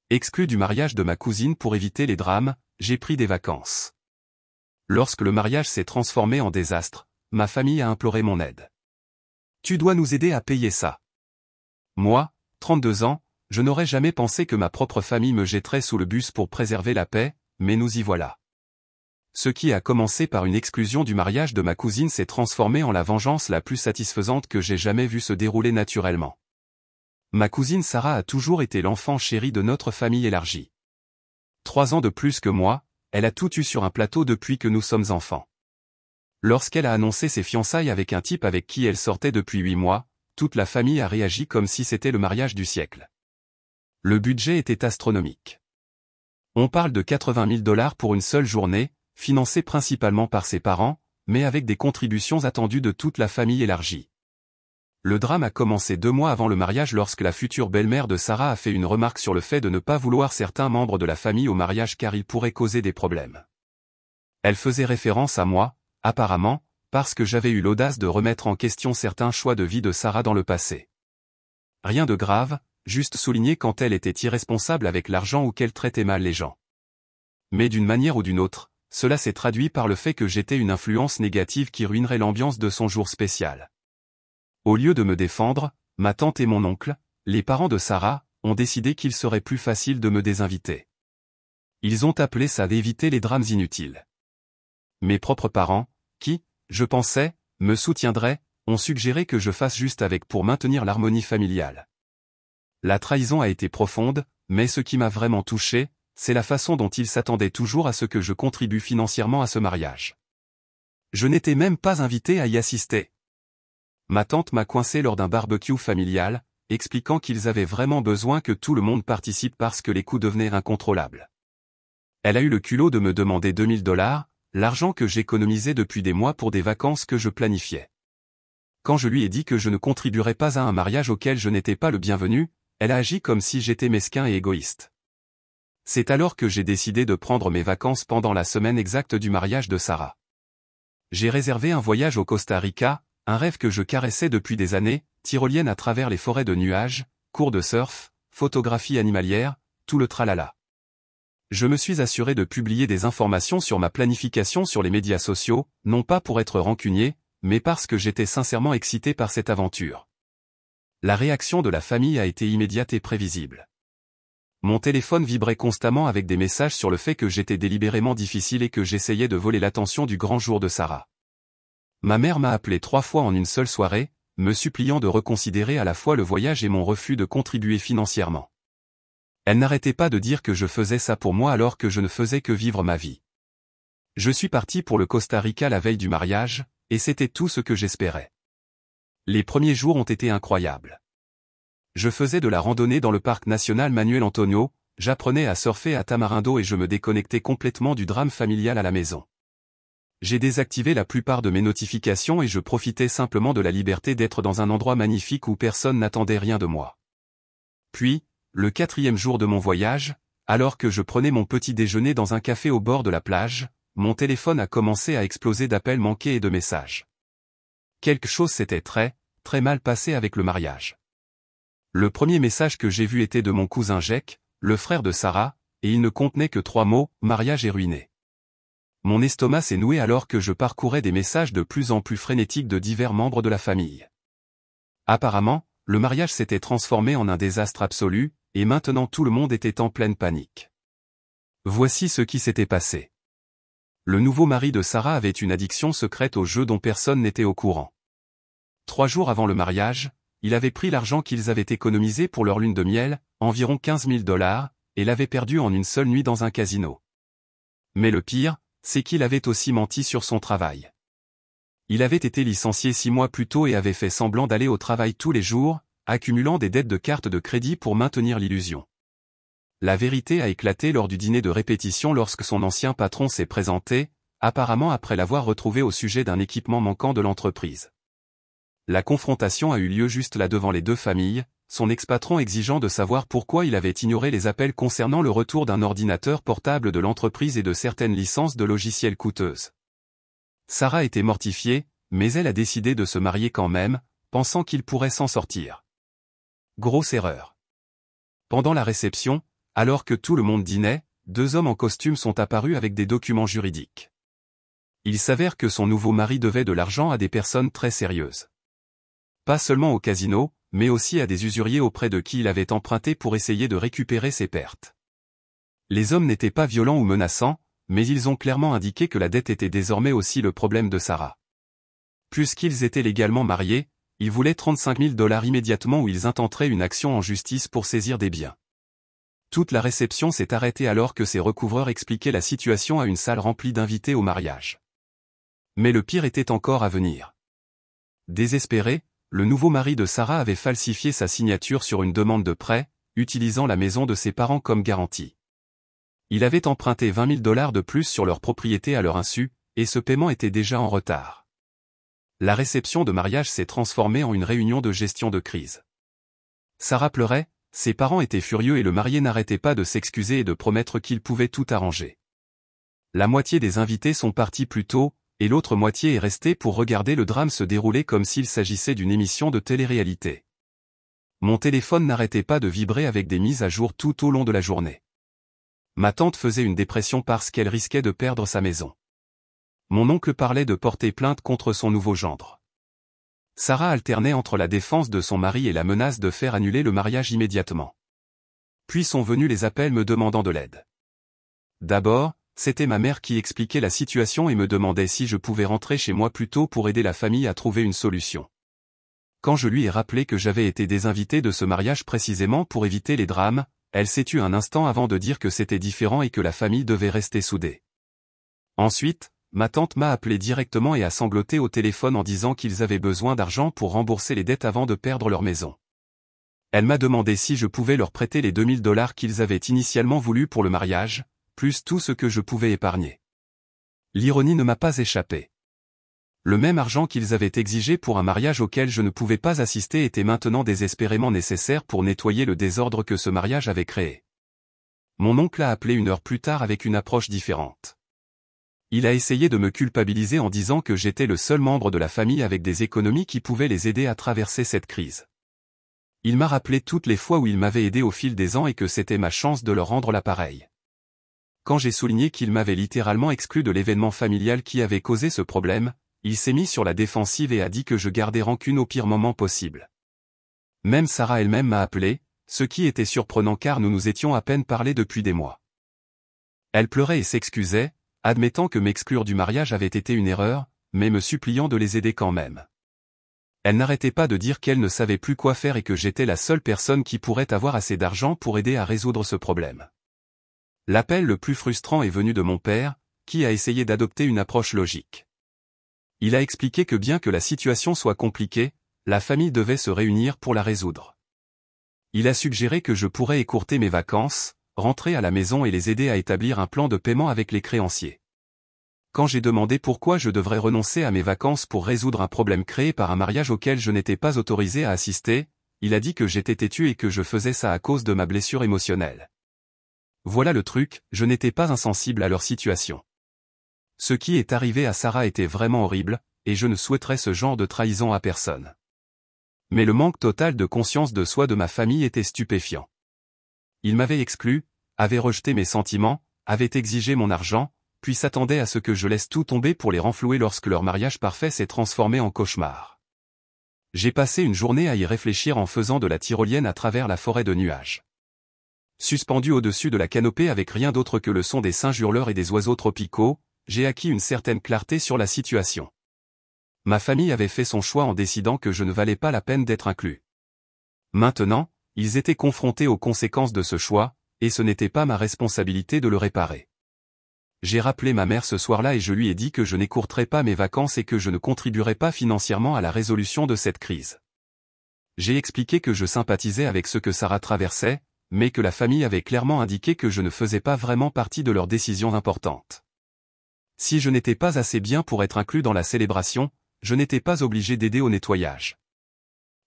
Exclu du mariage de ma cousine pour éviter les drames, j'ai pris des vacances. Lorsque le mariage s'est transformé en désastre, ma famille a imploré mon aide. Tu dois nous aider à payer ça. Moi, 32 ans, je n'aurais jamais pensé que ma propre famille me jetterait sous le bus pour préserver la paix, mais nous y voilà. Ce qui a commencé par une exclusion du mariage de ma cousine s'est transformé en la vengeance la plus satisfaisante que j'ai jamais vue se dérouler naturellement. Ma cousine Sarah a toujours été l'enfant chéri de notre famille élargie. 3 ans de plus que moi, elle a tout eu sur un plateau depuis que nous sommes enfants. Lorsqu'elle a annoncé ses fiançailles avec un type avec qui elle sortait depuis 8 mois, toute la famille a réagi comme si c'était le mariage du siècle. Le budget était astronomique. On parle de 80 000 $ pour une seule journée, financée principalement par ses parents, mais avec des contributions attendues de toute la famille élargie. Le drame a commencé 2 mois avant le mariage lorsque la future belle-mère de Sarah a fait une remarque sur le fait de ne pas vouloir certains membres de la famille au mariage car ils pourraient causer des problèmes. Elle faisait référence à moi, apparemment, parce que j'avais eu l'audace de remettre en question certains choix de vie de Sarah dans le passé. Rien de grave, juste souligner quand elle était irresponsable avec l'argent ou qu'elle traitait mal les gens. Mais d'une manière ou d'une autre, cela s'est traduit par le fait que j'étais une influence négative qui ruinerait l'ambiance de son jour spécial. Au lieu de me défendre, ma tante et mon oncle, les parents de Sarah, ont décidé qu'il serait plus facile de me désinviter. Ils ont appelé ça d'éviter les drames inutiles. Mes propres parents, qui, je pensais, me soutiendraient, ont suggéré que je fasse juste avec pour maintenir l'harmonie familiale. La trahison a été profonde, mais ce qui m'a vraiment touché, c'est la façon dont ils s'attendaient toujours à ce que je contribue financièrement à ce mariage. Je n'étais même pas invité à y assister. Ma tante m'a coincé lors d'un barbecue familial, expliquant qu'ils avaient vraiment besoin que tout le monde participe parce que les coûts devenaient incontrôlables. Elle a eu le culot de me demander 2 000 $, l'argent que j'économisais depuis des mois pour des vacances que je planifiais. Quand je lui ai dit que je ne contribuerais pas à un mariage auquel je n'étais pas le bienvenu, elle a agi comme si j'étais mesquin et égoïste. C'est alors que j'ai décidé de prendre mes vacances pendant la semaine exacte du mariage de Sarah. J'ai réservé un voyage au Costa Rica, un rêve que je caressais depuis des années, tyrolienne à travers les forêts de nuages, cours de surf, photographie animalière, tout le tralala. Je me suis assuré de publier des informations sur ma planification sur les médias sociaux, non pas pour être rancunier, mais parce que j'étais sincèrement excité par cette aventure. La réaction de la famille a été immédiate et prévisible. Mon téléphone vibrait constamment avec des messages sur le fait que j'étais délibérément difficile et que j'essayais de voler l'attention du grand jour de Sarah. Ma mère m'a appelé 3 fois en une seule soirée, me suppliant de reconsidérer à la fois le voyage et mon refus de contribuer financièrement. Elle n'arrêtait pas de dire que je faisais ça pour moi alors que je ne faisais que vivre ma vie. Je suis parti pour le Costa Rica la veille du mariage, et c'était tout ce que j'espérais. Les premiers jours ont été incroyables. Je faisais de la randonnée dans le parc national Manuel Antonio, j'apprenais à surfer à Tamarindo et je me déconnectais complètement du drame familial à la maison. J'ai désactivé la plupart de mes notifications et je profitais simplement de la liberté d'être dans un endroit magnifique où personne n'attendait rien de moi. Puis, le 4e jour de mon voyage, alors que je prenais mon petit déjeuner dans un café au bord de la plage, mon téléphone a commencé à exploser d'appels manqués et de messages. Quelque chose s'était très mal passé avec le mariage. Le premier message que j'ai vu était de mon cousin Jack, le frère de Sarah, et il ne contenait que 3 mots, mariage est ruiné. Mon estomac s'est noué alors que je parcourais des messages de plus en plus frénétiques de divers membres de la famille. Apparemment, le mariage s'était transformé en un désastre absolu, et maintenant tout le monde était en pleine panique. Voici ce qui s'était passé. Le nouveau mari de Sarah avait une addiction secrète aux jeux dont personne n'était au courant. 3 jours avant le mariage, il avait pris l'argent qu'ils avaient économisé pour leur lune de miel, environ 15 000 $, et l'avait perdu en une seule nuit dans un casino. Mais le pire, c'est qu'il avait aussi menti sur son travail. Il avait été licencié 6 mois plus tôt et avait fait semblant d'aller au travail tous les jours, accumulant des dettes de cartes de crédit pour maintenir l'illusion. La vérité a éclaté lors du dîner de répétition lorsque son ancien patron s'est présenté, apparemment après l'avoir retrouvé au sujet d'un équipement manquant de l'entreprise. La confrontation a eu lieu juste là devant les 2 familles, son ex-patron exigeant de savoir pourquoi il avait ignoré les appels concernant le retour d'un ordinateur portable de l'entreprise et de certaines licences de logiciels coûteuses. Sarah était mortifiée, mais elle a décidé de se marier quand même, pensant qu'il pourrait s'en sortir. Grosse erreur. Pendant la réception, Alors que tout le monde dînait, 2 hommes en costume sont apparus avec des documents juridiques. Il s'avère que son nouveau mari devait de l'argent à des personnes très sérieuses. Pas seulement au casino, mais aussi à des usuriers auprès de qui il avait emprunté pour essayer de récupérer ses pertes. Les hommes n'étaient pas violents ou menaçants, mais ils ont clairement indiqué que la dette était désormais aussi le problème de Sarah. Puisqu'ils étaient légalement mariés, ils voulaient 35 000 $ immédiatement ou ils intenteraient une action en justice pour saisir des biens. Toute la réception s'est arrêtée alors que ces recouvreurs expliquaient la situation à une salle remplie d'invités au mariage. Mais le pire était encore à venir. Désespéré, le nouveau mari de Sarah avait falsifié sa signature sur une demande de prêt, utilisant la maison de ses parents comme garantie. Il avait emprunté 20 000 $ de plus sur leur propriété à leur insu, et ce paiement était déjà en retard. La réception de mariage s'est transformée en une réunion de gestion de crise. Sarah pleurait, ses parents étaient furieux et le marié n'arrêtait pas de s'excuser et de promettre qu'il pouvait tout arranger. La moitié des invités sont partis plus tôt, et l'autre moitié est restée pour regarder le drame se dérouler comme s'il s'agissait d'une émission de télé-réalité. Mon téléphone n'arrêtait pas de vibrer avec des mises à jour tout au long de la journée. Ma tante faisait une dépression parce qu'elle risquait de perdre sa maison. Mon oncle parlait de porter plainte contre son nouveau gendre. Sarah alternait entre la défense de son mari et la menace de faire annuler le mariage immédiatement. Puis sont venus les appels me demandant de l'aide. D'abord, c'était ma mère qui expliquait la situation et me demandait si je pouvais rentrer chez moi plus tôt pour aider la famille à trouver une solution. Quand je lui ai rappelé que j'avais été désinvité de ce mariage précisément pour éviter les drames, elle s'est tue un instant avant de dire que c'était différent et que la famille devait rester soudée. Ensuite, ma tante m'a appelé directement et a sangloté au téléphone en disant qu'ils avaient besoin d'argent pour rembourser les dettes avant de perdre leur maison. Elle m'a demandé si je pouvais leur prêter les 2 000 $ qu'ils avaient initialement voulu pour le mariage, plus tout ce que je pouvais épargner. L'ironie ne m'a pas échappé. Le même argent qu'ils avaient exigé pour un mariage auquel je ne pouvais pas assister était maintenant désespérément nécessaire pour nettoyer le désordre que ce mariage avait créé. Mon oncle a appelé 1 heure plus tard avec une approche différente. Il a essayé de me culpabiliser en disant que j'étais le seul membre de la famille avec des économies qui pouvaient les aider à traverser cette crise. Il m'a rappelé toutes les fois où il m'avait aidé au fil des ans et que c'était ma chance de leur rendre l'appareil. Quand j'ai souligné qu'il m'avait littéralement exclu de l'événement familial qui avait causé ce problème, il s'est mis sur la défensive et a dit que je gardais rancune au pire moment possible. Même Sarah elle-même m'a appelé, ce qui était surprenant car nous nous étions à peine parlé depuis des mois. Elle pleurait et s'excusait, admettant que m'exclure du mariage avait été une erreur, mais me suppliant de les aider quand même. Elle n'arrêtait pas de dire qu'elle ne savait plus quoi faire et que j'étais la seule personne qui pourrait avoir assez d'argent pour aider à résoudre ce problème. L'appel le plus frustrant est venu de mon père, qui a essayé d'adopter une approche logique. Il a expliqué que bien que la situation soit compliquée, la famille devait se réunir pour la résoudre. Il a suggéré que je pourrais écourter mes vacances, rentrer à la maison et les aider à établir un plan de paiement avec les créanciers. Quand j'ai demandé pourquoi je devrais renoncer à mes vacances pour résoudre un problème créé par un mariage auquel je n'étais pas autorisé à assister, il a dit que j'étais têtu et que je faisais ça à cause de ma blessure émotionnelle. Voilà le truc, je n'étais pas insensible à leur situation. Ce qui est arrivé à Sarah était vraiment horrible, et je ne souhaiterais ce genre de trahison à personne. Mais le manque total de conscience de soi de ma famille était stupéfiant. Ils m'avaient exclu, avaient rejeté mes sentiments, avaient exigé mon argent, puis s'attendaient à ce que je laisse tout tomber pour les renflouer lorsque leur mariage parfait s'est transformé en cauchemar. J'ai passé une journée à y réfléchir en faisant de la tyrolienne à travers la forêt de nuages. Suspendu au-dessus de la canopée avec rien d'autre que le son des singes hurleurs et des oiseaux tropicaux, j'ai acquis une certaine clarté sur la situation. Ma famille avait fait son choix en décidant que je ne valais pas la peine d'être inclus. Maintenant, ils étaient confrontés aux conséquences de ce choix, et ce n'était pas ma responsabilité de le réparer. J'ai rappelé ma mère ce soir-là et je lui ai dit que je n'écourterais pas mes vacances et que je ne contribuerais pas financièrement à la résolution de cette crise. J'ai expliqué que je sympathisais avec ce que Sarah traversait, mais que la famille avait clairement indiqué que je ne faisais pas vraiment partie de leurs décisions importantes. Si je n'étais pas assez bien pour être inclus dans la célébration, je n'étais pas obligé d'aider au nettoyage.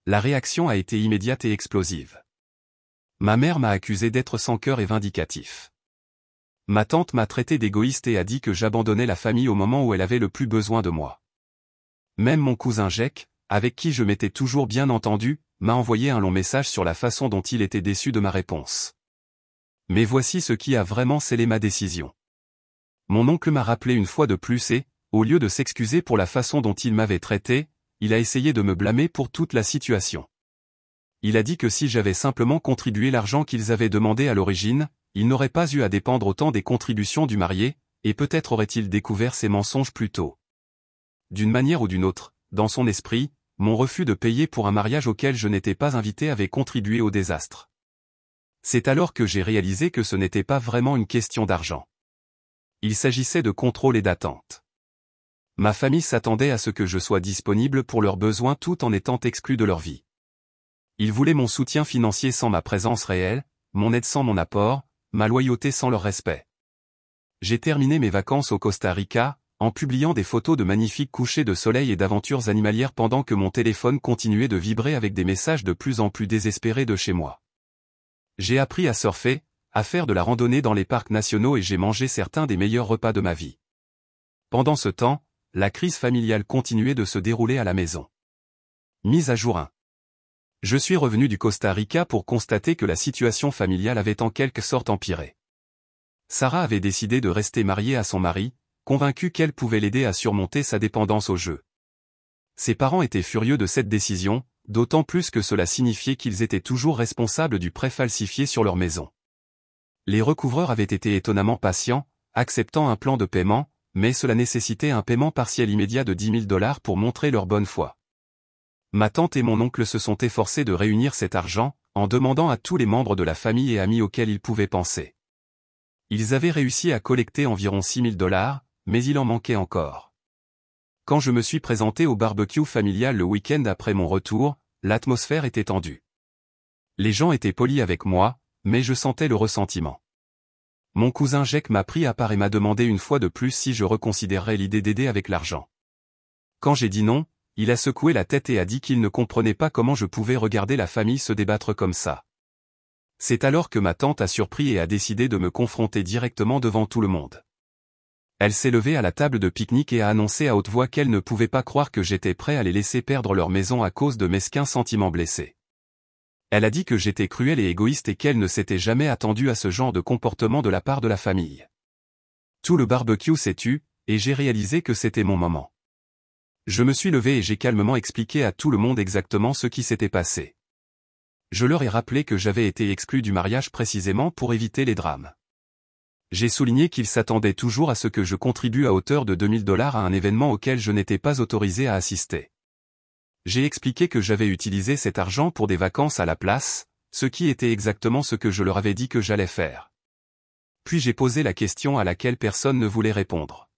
La réaction a été immédiate et explosive. Ma mère m'a accusé d'être sans cœur et vindicatif. Ma tante m'a traité d'égoïste et a dit que j'abandonnais la famille au moment où elle avait le plus besoin de moi. Même mon cousin Jake, avec qui je m'étais toujours bien entendu, m'a envoyé un long message sur la façon dont il était déçu de ma réponse. Mais voici ce qui a vraiment scellé ma décision. Mon oncle m'a rappelé une fois de plus et, au lieu de s'excuser pour la façon dont il m'avait traité, il a essayé de me blâmer pour toute la situation. Il a dit que si j'avais simplement contribué l'argent qu'ils avaient demandé à l'origine, il n'aurait pas eu à dépendre autant des contributions du marié, et peut-être aurait-il découvert ses mensonges plus tôt. D'une manière ou d'une autre, dans son esprit, mon refus de payer pour un mariage auquel je n'étais pas invité avait contribué au désastre. C'est alors que j'ai réalisé que ce n'était pas vraiment une question d'argent. Il s'agissait de contrôle et d'attente. Ma famille s'attendait à ce que je sois disponible pour leurs besoins tout en étant exclu de leur vie. Ils voulaient mon soutien financier sans ma présence réelle, mon aide sans mon apport, ma loyauté sans leur respect. J'ai terminé mes vacances au Costa Rica, en publiant des photos de magnifiques couchers de soleil et d'aventures animalières pendant que mon téléphone continuait de vibrer avec des messages de plus en plus désespérés de chez moi. J'ai appris à surfer, à faire de la randonnée dans les parcs nationaux et j'ai mangé certains des meilleurs repas de ma vie. Pendant ce temps, la crise familiale continuait de se dérouler à la maison. Mise à jour 1. Je suis revenu du Costa Rica pour constater que la situation familiale avait en quelque sorte empiré. Sarah avait décidé de rester mariée à son mari, convaincue qu'elle pouvait l'aider à surmonter sa dépendance au jeu. Ses parents étaient furieux de cette décision, d'autant plus que cela signifiait qu'ils étaient toujours responsables du prêt falsifié sur leur maison. Les recouvreurs avaient été étonnamment patients, acceptant un plan de paiement, mais cela nécessitait un paiement partiel immédiat de $10 000 pour montrer leur bonne foi. Ma tante et mon oncle se sont efforcés de réunir cet argent, en demandant à tous les membres de la famille et amis auxquels ils pouvaient penser. Ils avaient réussi à collecter environ $6 000, mais il en manquait encore. Quand je me suis présenté au barbecue familial le week-end après mon retour, l'atmosphère était tendue. Les gens étaient polis avec moi, mais je sentais le ressentiment. Mon cousin Jake m'a pris à part et m'a demandé une fois de plus si je reconsidérerais l'idée d'aider avec l'argent. Quand j'ai dit non, il a secoué la tête et a dit qu'il ne comprenait pas comment je pouvais regarder la famille se débattre comme ça. C'est alors que ma tante a surpris et a décidé de me confronter directement devant tout le monde. Elle s'est levée à la table de pique-nique et a annoncé à haute voix qu'elle ne pouvait pas croire que j'étais prêt à les laisser perdre leur maison à cause de mesquins sentiments blessés. Elle a dit que j'étais cruel et égoïste et qu'elle ne s'était jamais attendue à ce genre de comportement de la part de la famille. Tout le barbecue s'est tu, et j'ai réalisé que c'était mon moment. Je me suis levé et j'ai calmement expliqué à tout le monde exactement ce qui s'était passé. Je leur ai rappelé que j'avais été exclu du mariage précisément pour éviter les drames. J'ai souligné qu'ils s'attendaient toujours à ce que je contribue à hauteur de $2 000 à un événement auquel je n'étais pas autorisé à assister. J'ai expliqué que j'avais utilisé cet argent pour des vacances à la place, ce qui était exactement ce que je leur avais dit que j'allais faire. Puis j'ai posé la question à laquelle personne ne voulait répondre.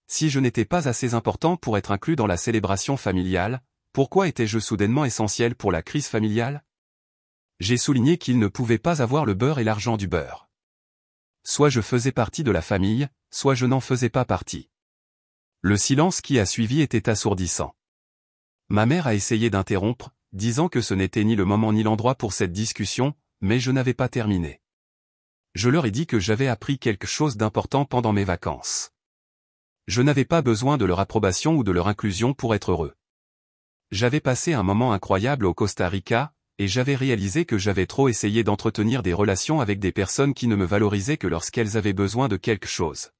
Si je n'étais pas assez important pour être inclus dans la célébration familiale, pourquoi étais-je soudainement essentiel pour la crise familiale? J'ai souligné qu'il ne pouvait pas avoir le beurre et l'argent du beurre. Soit je faisais partie de la famille, soit je n'en faisais pas partie. Le silence qui a suivi était assourdissant. Ma mère a essayé d'interrompre, disant que ce n'était ni le moment ni l'endroit pour cette discussion, mais je n'avais pas terminé. Je leur ai dit que j'avais appris quelque chose d'important pendant mes vacances. Je n'avais pas besoin de leur approbation ou de leur inclusion pour être heureux. J'avais passé un moment incroyable au Costa Rica, et j'avais réalisé que j'avais trop essayé d'entretenir des relations avec des personnes qui ne me valorisaient que lorsqu'elles avaient besoin de quelque chose.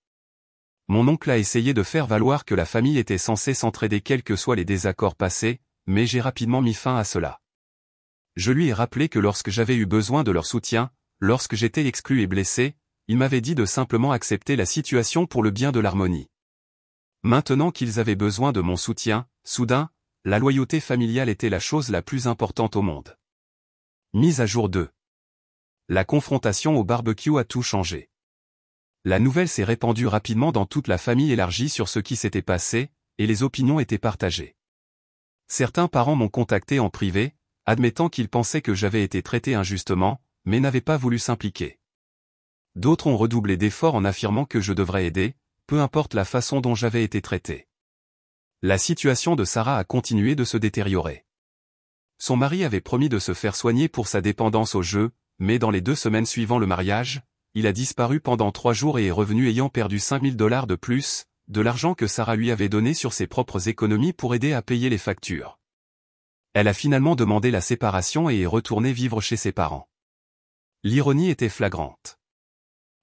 Mon oncle a essayé de faire valoir que la famille était censée s'entraider quels que soient les désaccords passés, mais j'ai rapidement mis fin à cela. Je lui ai rappelé que lorsque j'avais eu besoin de leur soutien, lorsque j'étais exclu et blessé, il m'avait dit de simplement accepter la situation pour le bien de l'harmonie. Maintenant qu'ils avaient besoin de mon soutien, soudain, la loyauté familiale était la chose la plus importante au monde. Mise à jour 2. La confrontation au barbecue a tout changé. La nouvelle s'est répandue rapidement dans toute la famille élargie sur ce qui s'était passé, et les opinions étaient partagées. Certains parents m'ont contacté en privé, admettant qu'ils pensaient que j'avais été traité injustement, mais n'avaient pas voulu s'impliquer. D'autres ont redoublé d'efforts en affirmant que je devrais aider, peu importe la façon dont j'avais été traité. La situation de Sarah a continué de se détériorer. Son mari avait promis de se faire soigner pour sa dépendance au jeu, mais dans les 2 semaines suivant le mariage, il a disparu pendant 3 jours et est revenu ayant perdu $5 000 de plus, de l'argent que Sarah lui avait donné sur ses propres économies pour aider à payer les factures. Elle a finalement demandé la séparation et est retournée vivre chez ses parents. L'ironie était flagrante.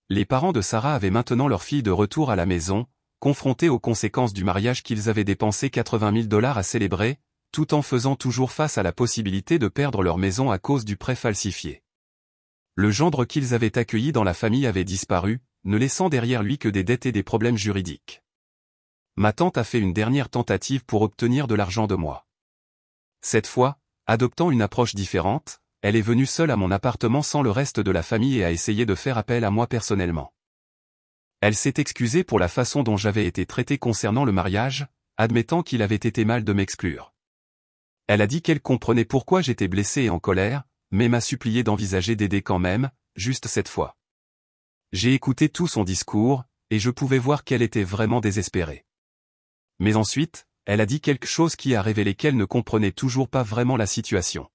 Les parents de Sarah avaient maintenant leur fille de retour à la maison, confrontés aux conséquences du mariage qu'ils avaient dépensé 80 000 $ à célébrer, tout en faisant toujours face à la possibilité de perdre leur maison à cause du prêt falsifié. Le gendre qu'ils avaient accueilli dans la famille avait disparu, ne laissant derrière lui que des dettes et des problèmes juridiques. Ma tante a fait une dernière tentative pour obtenir de l'argent de moi. Cette fois, adoptant une approche différente, elle est venue seule à mon appartement sans le reste de la famille et a essayé de faire appel à moi personnellement. Elle s'est excusée pour la façon dont j'avais été traité concernant le mariage, admettant qu'il avait été mal de m'exclure. Elle a dit qu'elle comprenait pourquoi j'étais blessé et en colère, mais m'a supplié d'envisager d'aider quand même, juste cette fois. J'ai écouté tout son discours, et je pouvais voir qu'elle était vraiment désespérée. Mais ensuite, elle a dit quelque chose qui a révélé qu'elle ne comprenait toujours pas vraiment la situation.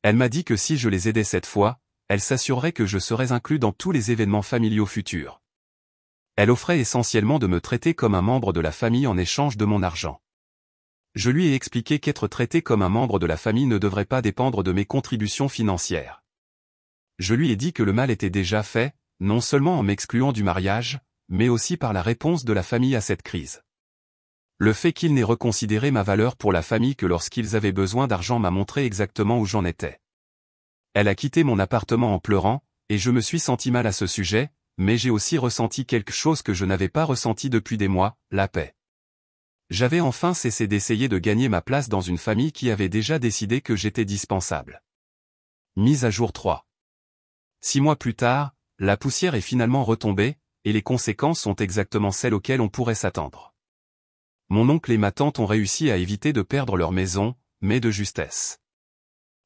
Elle m'a dit que si je les aidais cette fois, elle s'assurerait que je serais inclus dans tous les événements familiaux futurs. Elle offrait essentiellement de me traiter comme un membre de la famille en échange de mon argent. Je lui ai expliqué qu'être traité comme un membre de la famille ne devrait pas dépendre de mes contributions financières. Je lui ai dit que le mal était déjà fait, non seulement en m'excluant du mariage, mais aussi par la réponse de la famille à cette crise. Le fait qu'ils n'aient reconsidéré ma valeur pour la famille que lorsqu'ils avaient besoin d'argent m'a montré exactement où j'en étais. Elle a quitté mon appartement en pleurant, et je me suis senti mal à ce sujet, mais j'ai aussi ressenti quelque chose que je n'avais pas ressenti depuis des mois, la paix. J'avais enfin cessé d'essayer de gagner ma place dans une famille qui avait déjà décidé que j'étais dispensable. Mise à jour 3. 6 mois plus tard, la poussière est finalement retombée, et les conséquences sont exactement celles auxquelles on pourrait s'attendre. Mon oncle et ma tante ont réussi à éviter de perdre leur maison, mais de justesse.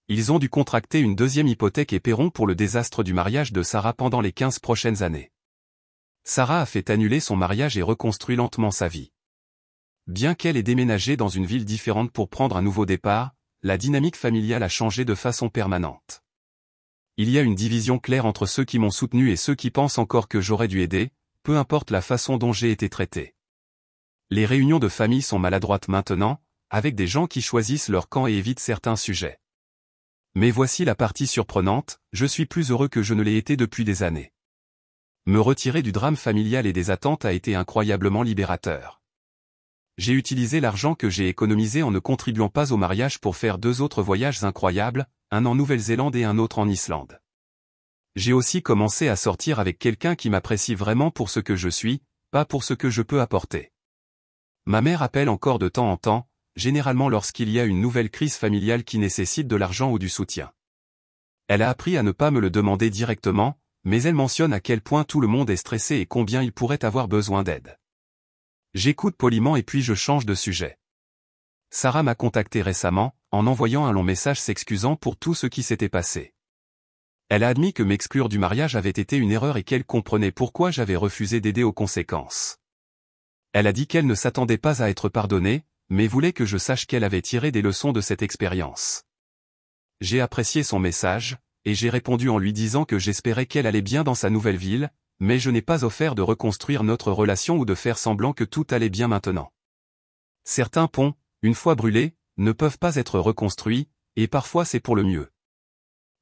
Ils ont dû contracter une deuxième hypothèque et paieront pour le désastre du mariage de Sarah pendant les 15 prochaines années. Sarah a fait annuler son mariage et reconstruit lentement sa vie. Bien qu'elle ait déménagé dans une ville différente pour prendre un nouveau départ, la dynamique familiale a changé de façon permanente. Il y a une division claire entre ceux qui m'ont soutenu et ceux qui pensent encore que j'aurais dû aider, peu importe la façon dont j'ai été traité. Les réunions de famille sont maladroites maintenant, avec des gens qui choisissent leur camp et évitent certains sujets. Mais voici la partie surprenante, je suis plus heureux que je ne l'ai été depuis des années. Me retirer du drame familial et des attentes a été incroyablement libérateur. J'ai utilisé l'argent que j'ai économisé en ne contribuant pas au mariage pour faire 2 autres voyages incroyables, un en Nouvelle-Zélande et un autre en Islande. J'ai aussi commencé à sortir avec quelqu'un qui m'apprécie vraiment pour ce que je suis, pas pour ce que je peux apporter. Ma mère appelle encore de temps en temps, généralement lorsqu'il y a une nouvelle crise familiale qui nécessite de l'argent ou du soutien. Elle a appris à ne pas me le demander directement, mais elle mentionne à quel point tout le monde est stressé et combien il pourrait avoir besoin d'aide. J'écoute poliment et puis je change de sujet. Sarah m'a contacté récemment, en envoyant un long message s'excusant pour tout ce qui s'était passé. Elle a admis que m'exclure du mariage avait été une erreur et qu'elle comprenait pourquoi j'avais refusé d'aider aux conséquences. Elle a dit qu'elle ne s'attendait pas à être pardonnée, mais voulait que je sache qu'elle avait tiré des leçons de cette expérience. J'ai apprécié son message, et j'ai répondu en lui disant que j'espérais qu'elle allait bien dans sa nouvelle ville, mais je n'ai pas offert de reconstruire notre relation ou de faire semblant que tout allait bien maintenant. Certains ponts, une fois brûlés, ne peuvent pas être reconstruits, et parfois c'est pour le mieux.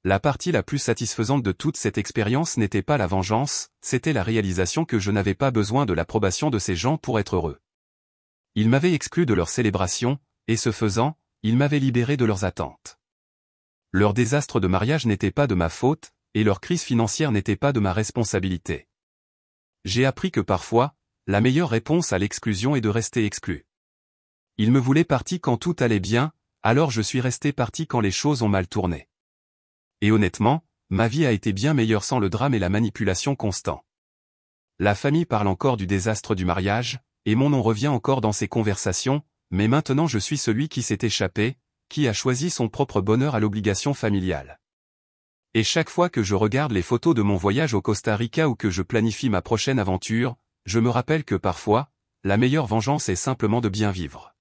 La partie la plus satisfaisante de toute cette expérience n'était pas la vengeance, c'était la réalisation que je n'avais pas besoin de l'approbation de ces gens pour être heureux. Ils m'avaient exclu de leur célébration, et ce faisant, ils m'avaient libéré de leurs attentes. Leur désastre de mariage n'était pas de ma faute, et leur crise financière n'était pas de ma responsabilité. J'ai appris que parfois, la meilleure réponse à l'exclusion est de rester exclu. Ils me voulaient parti quand tout allait bien, alors je suis resté parti quand les choses ont mal tourné. Et honnêtement, ma vie a été bien meilleure sans le drame et la manipulation constant. La famille parle encore du désastre du mariage, et mon nom revient encore dans ces conversations, mais maintenant je suis celui qui s'est échappé, qui a choisi son propre bonheur à l'obligation familiale. Et chaque fois que je regarde les photos de mon voyage au Costa Rica ou que je planifie ma prochaine aventure, je me rappelle que parfois, la meilleure vengeance est simplement de bien vivre.